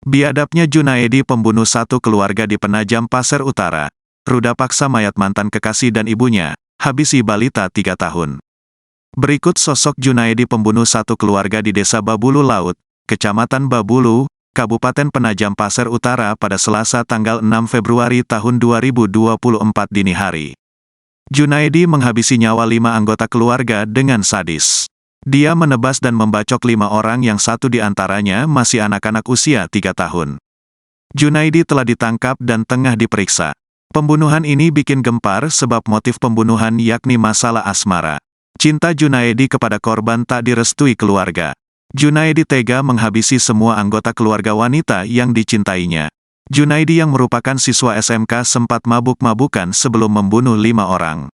Biadabnya Junaedi, pembunuh satu keluarga di Penajam Pasir Utara, ruda paksa mayat mantan kekasih dan ibunya, habisi balita 3 tahun. Berikut sosok Junaedi, pembunuh satu keluarga di Desa Babulu Laut, Kecamatan Babulu, Kabupaten Penajam Pasir Utara pada Selasa tanggal 6 Februari tahun 2024 dini hari. Junaedi menghabisi nyawa 5 anggota keluarga dengan sadis. Dia menebas dan membacok 5 orang yang satu di antaranya masih anak-anak usia 3 tahun. Junaedi telah ditangkap dan tengah diperiksa. Pembunuhan ini bikin gempar sebab motif pembunuhan yakni masalah asmara. Cinta Junaedi kepada korban tak direstui keluarga. Junaedi tega menghabisi semua anggota keluarga wanita yang dicintainya. Junaedi yang merupakan siswa SMK sempat mabuk-mabukan sebelum membunuh 5 orang.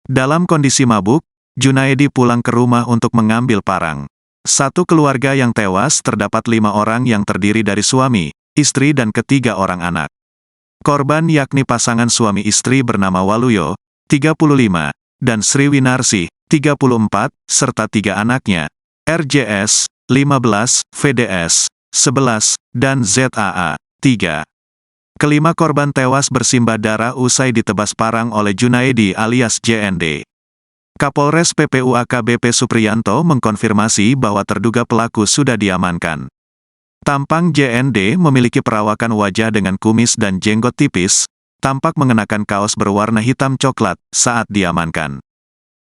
Dalam kondisi mabuk, Junaedi pulang ke rumah untuk mengambil parang. Satu keluarga yang tewas terdapat 5 orang yang terdiri dari suami, istri dan ketiga orang anak. Korban yakni pasangan suami istri bernama Waluyo, 35, dan Sri Winarsi, 34, serta 3 anaknya, RJS, 15, VDS, 11, dan ZAA, 3. Kelima korban tewas bersimbah darah usai ditebas parang oleh Junaedi alias JND. Kapolres PPU AKBP Supriyanto mengkonfirmasi bahwa terduga pelaku sudah diamankan. Tampang JND memiliki perawakan wajah dengan kumis dan jenggot tipis, tampak mengenakan kaos berwarna hitam coklat saat diamankan.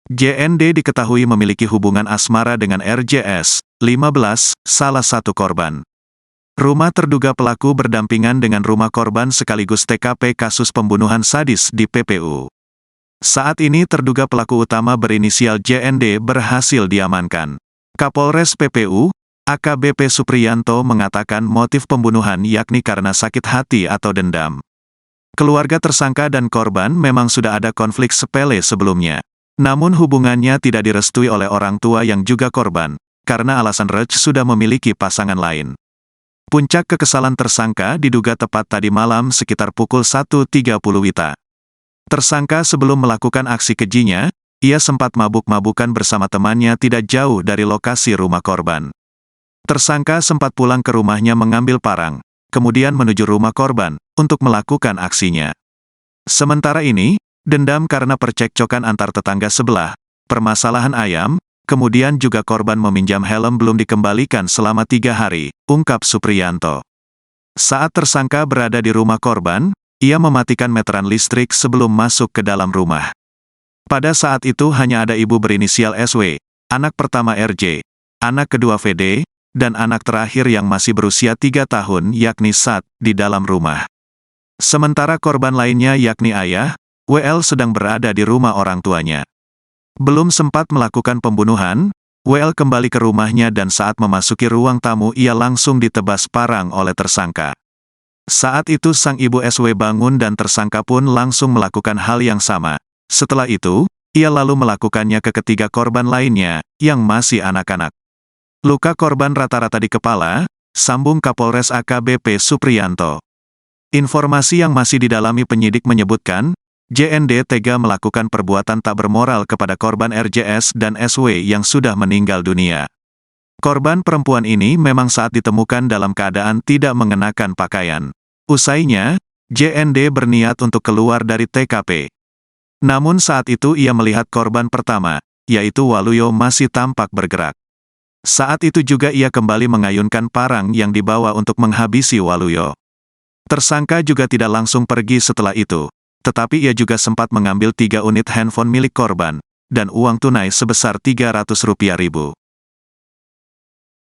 JND diketahui memiliki hubungan asmara dengan RJS, 15, salah satu korban. Rumah terduga pelaku berdampingan dengan rumah korban sekaligus TKP kasus pembunuhan sadis di PPU. Saat ini terduga pelaku utama berinisial JND berhasil diamankan. Kapolres PPU, AKBP Supriyanto mengatakan motif pembunuhan yakni karena sakit hati atau dendam. Keluarga tersangka dan korban memang sudah ada konflik sepele sebelumnya. Namun hubungannya tidak direstui oleh orang tua yang juga korban, karena alasan Rej sudah memiliki pasangan lain. Puncak kekesalan tersangka diduga tepat tadi malam sekitar pukul 1.30 WITA. Tersangka sebelum melakukan aksi kejinya, ia sempat mabuk-mabukan bersama temannya tidak jauh dari lokasi rumah korban. Tersangka sempat pulang ke rumahnya mengambil parang, kemudian menuju rumah korban, untuk melakukan aksinya. Sementara ini, dendam karena percekcokan antar tetangga sebelah, permasalahan ayam, kemudian juga korban meminjam helm belum dikembalikan selama 3 hari, ungkap Supriyanto. Saat tersangka berada di rumah korban, ia mematikan meteran listrik sebelum masuk ke dalam rumah. Pada saat itu hanya ada ibu berinisial SW, anak pertama RJ, anak kedua VD, dan anak terakhir yang masih berusia 3 tahun yakni Sat, di dalam rumah. Sementara korban lainnya yakni ayah, WL sedang berada di rumah orang tuanya. Belum sempat melakukan pembunuhan, WL kembali ke rumahnya dan saat memasuki ruang tamu ia langsung ditebas parang oleh tersangka. Saat itu sang ibu SW bangun dan tersangka pun langsung melakukan hal yang sama. Setelah itu, ia lalu melakukannya ke ketiga korban lainnya, yang masih anak-anak. Luka korban rata-rata di kepala, sambung Kapolres AKBP Supriyanto. Informasi yang masih didalami penyidik menyebutkan, JND tega melakukan perbuatan tak bermoral kepada korban RJS dan SW yang sudah meninggal dunia. Korban perempuan ini memang saat ditemukan dalam keadaan tidak mengenakan pakaian. Usainya, JND berniat untuk keluar dari TKP. Namun saat itu ia melihat korban pertama, yaitu Waluyo masih tampak bergerak. Saat itu juga ia kembali mengayunkan parang yang dibawa untuk menghabisi Waluyo. Tersangka juga tidak langsung pergi setelah itu, tetapi ia juga sempat mengambil 3 unit handphone milik korban, dan uang tunai sebesar Rp300.000.